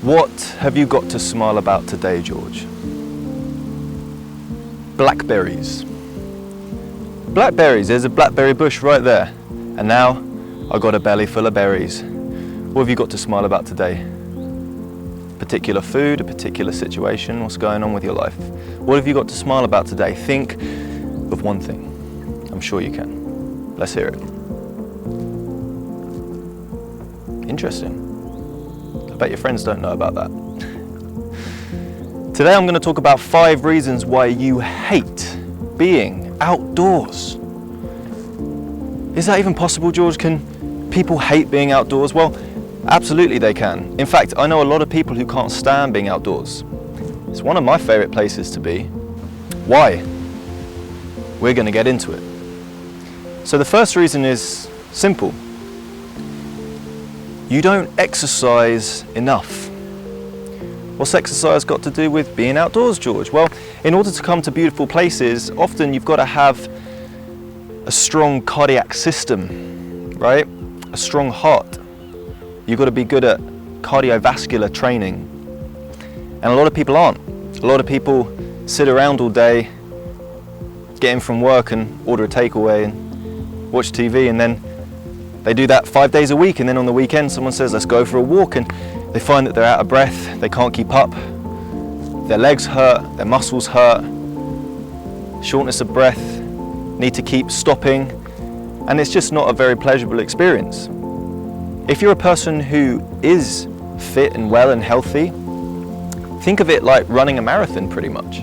What have you got to smile about today, George? Blackberries. Blackberries, there's a blackberry bush right there. And now I've got a belly full of berries. What have you got to smile about today? Particular food, a particular situation, what's going on with your life? What have you got to smile about today? Think of one thing. I'm sure you can. Let's hear it. Interesting. I bet your friends don't know about that. Today I'm going to talk about 5 reasons why you hate being outdoors. Is that even possible, George? Can people hate being outdoors? Well, absolutely they can. In fact, I know a lot of people who can't stand being outdoors. It's one of my favorite places to be. Why? We're going to get into it. So the first reason is simple. You don't exercise enough. What's exercise got to do with being outdoors, George? Well, in order to come to beautiful places, often you've got to have a strong cardiac system, right? A strong heart. You've got to be good at cardiovascular training. And a lot of people aren't. A lot of people sit around all day, get in from work and order a takeaway and watch TV, and then they do that 5 days a week, and then on the weekend someone says, let's go for a walk, and they find that they're out of breath, they can't keep up, their legs hurt, their muscles hurt, shortness of breath, need to keep stopping, and it's just not a very pleasurable experience. If you're a person who is fit and well and healthy, think of it like running a marathon pretty much.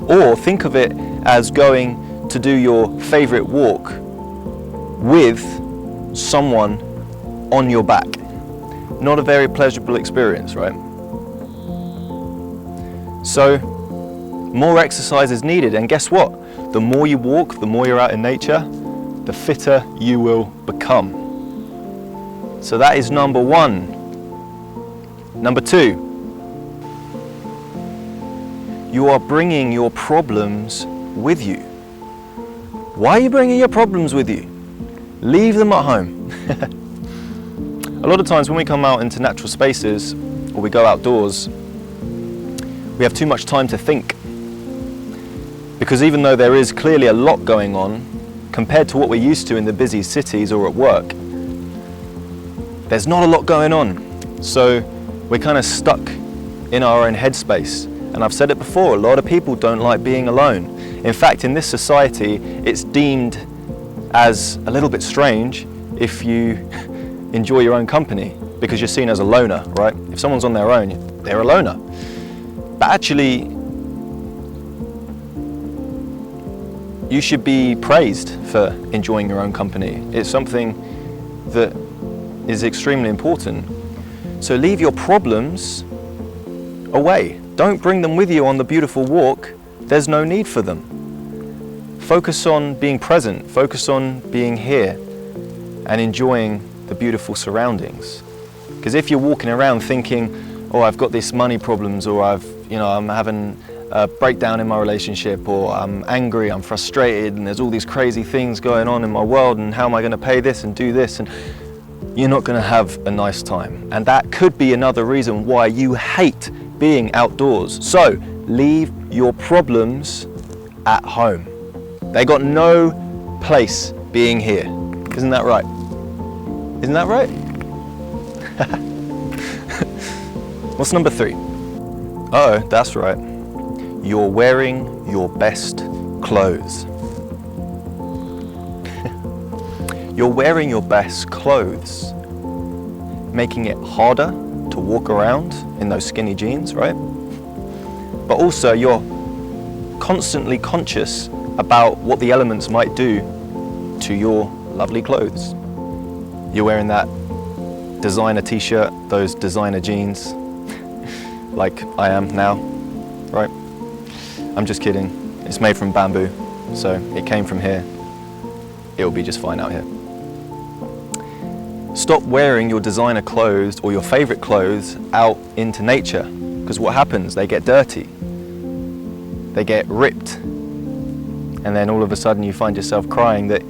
Or think of it as going to do your favorite walk with someone on your back. Not a very pleasurable experience, right? So, more exercise is needed, and guess what? The more you walk, the more you're out in nature, the fitter you will become. So that is number 1. Number 2, you are bringing your problems with you. Why are you bringing your problems with you? Leave them at home. A lot of times when we come out into natural spaces or we go outdoors, we have too much time to think. Because even though there is clearly a lot going on, compared to what we're used to in the busy cities or at work, there's not a lot going on. So we're kind of stuck in our own headspace. And I've said it before, a lot of people don't like being alone. In fact, in this society, it's deemed as a little bit strange if you enjoy your own company, because you're seen as a loner, right? If someone's on their own, they're a loner. But actually, you should be praised for enjoying your own company. It's something that is extremely important. So leave your problems away. Don't bring them with you on the beautiful walk. There's no need for them. Focus on being present, focus on being here and enjoying the beautiful surroundings. Because if you're walking around thinking, oh, I've got this money problems, or I'm having a breakdown in my relationship, or I'm angry, I'm frustrated, and there's all these crazy things going on in my world, and how am I going to pay this and do this, and you're not going to have a nice time. And that could be another reason why you hate being outdoors. So leave your problems at home. They got no place being here. Isn't that right? Isn't that right? What's number 3? Uh-oh, that's right. You're wearing your best clothes. You're wearing your best clothes, making it harder to walk around in those skinny jeans, right? But also you're constantly conscious about what the elements might do to your lovely clothes. You're wearing that designer t-shirt, those designer jeans, like I am now, right? I'm just kidding. It's made from bamboo, so it came from here. It'll be just fine out here. Stop wearing your designer clothes or your favorite clothes out into nature, because what happens? They get dirty, they get ripped, and then all of a sudden you find yourself crying that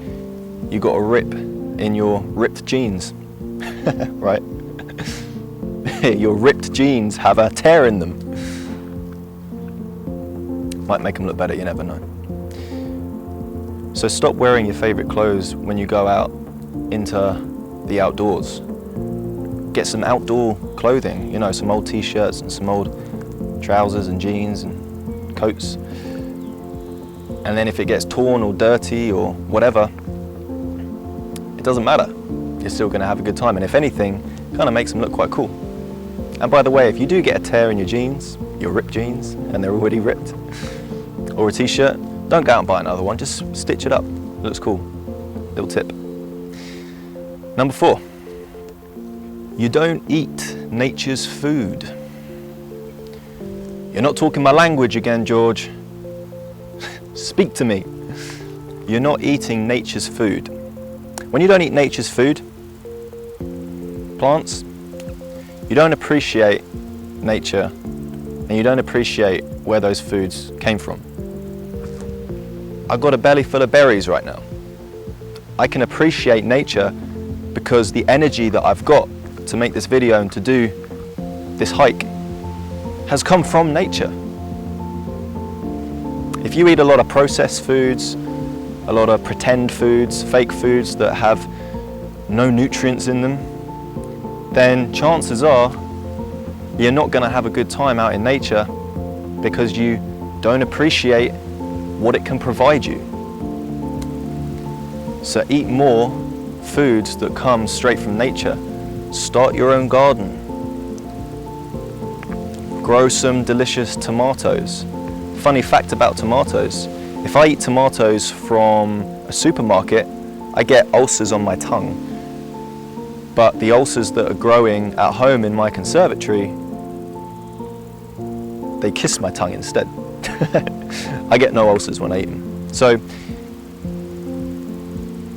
you got a rip in your ripped jeans, right? your ripped jeans have a tear in them. Might make them look better, you never know. So stop wearing your favorite clothes when you go out into the outdoors. Get some outdoor clothing, you know, some old t-shirts and some old trousers and jeans and coats. And then if it gets torn or dirty or whatever, it doesn't matter. You're still going to have a good time. And if anything, it kind of makes them look quite cool. And by the way, if you do get a tear in your jeans, your ripped jeans, and they're already ripped, or a t-shirt, don't go out and buy another one, just stitch it up. It looks cool. Little tip. Number 4, you don't eat nature's food. You're not talking my language again, George. Speak to me. You're not eating nature's food. When you don't eat nature's food, plants, you don't appreciate nature and you don't appreciate where those foods came from. I've got a belly full of berries right now. I can appreciate nature because the energy that I've got to make this video and to do this hike has come from nature. If you eat a lot of processed foods, a lot of pretend foods, fake foods that have no nutrients in them, then chances are you're not going to have a good time out in nature because you don't appreciate what it can provide you. So eat more foods that come straight from nature. Start your own garden. Grow some delicious tomatoes. Funny fact about tomatoes, if I eat tomatoes from a supermarket, I get ulcers on my tongue. But the ulcers that are growing at home in my conservatory, they kiss my tongue instead. I get no ulcers when I eat them. So,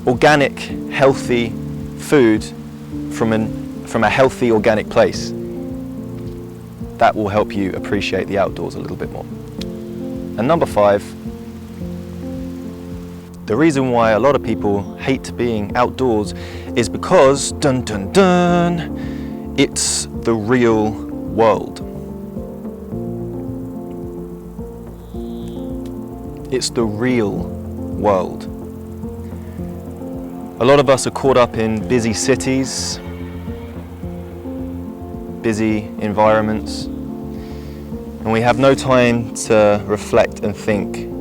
organic, healthy food from a healthy, organic place, that will help you appreciate the outdoors a little bit more. And number 5, the reason why a lot of people hate being outdoors is because, dun dun dun, it's the real world. It's the real world. A lot of us are caught up in busy cities, busy environments, and we have no time to reflect and think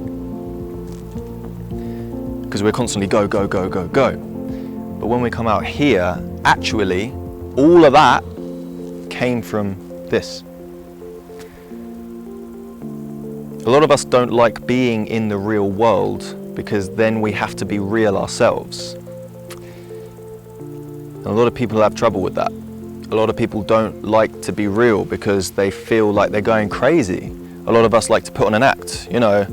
because we're constantly go, go, go, go, go. But when we come out here, actually, all of that came from this. A lot of us don't like being in the real world because then we have to be real ourselves. And a lot of people have trouble with that. A lot of people don't like to be real because they feel like they're going crazy. A lot of us like to put on an act, you know,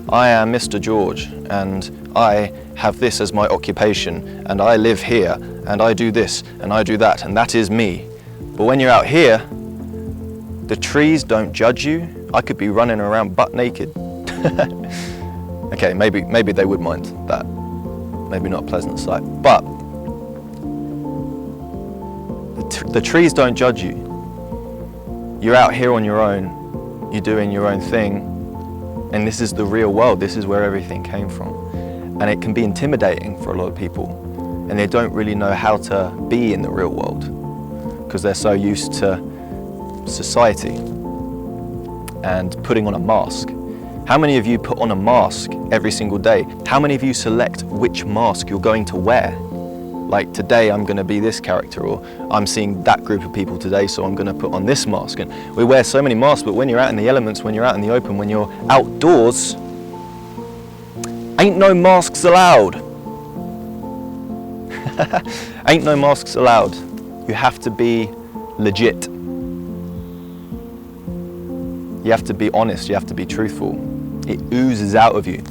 I am Mr. George and I have this as my occupation and I live here and I do this and I do that and that is me. But when you're out here, the trees don't judge you. I could be running around butt naked. Okay, maybe they would mind that. Maybe not a pleasant sight, but the trees don't judge you. You're out here on your own, you're doing your own thing, and this is the real world, this is where everything came from. And it can be intimidating for a lot of people, and they don't really know how to be in the real world because they're so used to society and putting on a mask. How many of you put on a mask every single day? How many of you select which mask you're going to wear? Like today I'm going to be this character, or I'm seeing that group of people today, so I'm going to put on this mask. And we wear so many masks, but when you're out in the elements, when you're out in the open, when you're outdoors, ain't no masks allowed. Ain't no masks allowed. You have to be legit. You have to be honest, you have to be truthful. It oozes out of you.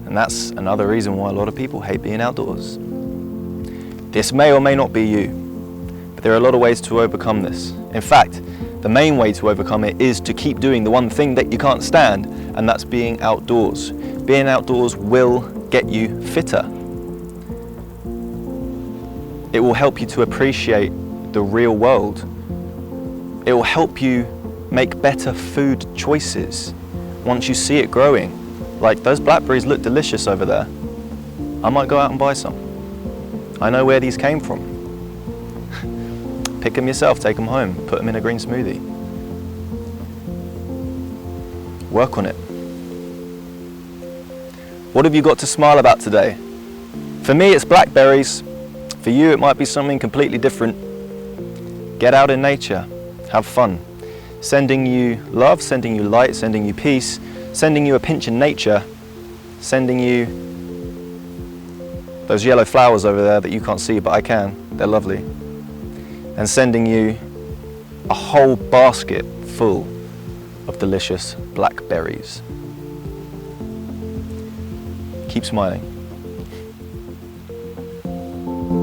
And that's another reason why a lot of people hate being outdoors. This may or may not be you, but there are a lot of ways to overcome this. In fact, the main way to overcome it is to keep doing the one thing that you can't stand, and that's being outdoors. Being outdoors will get you fitter. It will help you to appreciate the real world. It will help you make better food choices once you see it growing. Like, those blackberries look delicious over there. I might go out and buy some. I know where these came from. Pick them yourself, take them home, put them in a green smoothie. Work on it. What have you got to smile about today? For me, it's blackberries. For you, it might be something completely different. Get out in nature, have fun. Sending you love, sending you light, sending you peace, sending you a pinch in nature, sending you those yellow flowers over there that you can't see, but I can. They're lovely. And sending you a whole basket full of delicious blackberries. Keep smiling.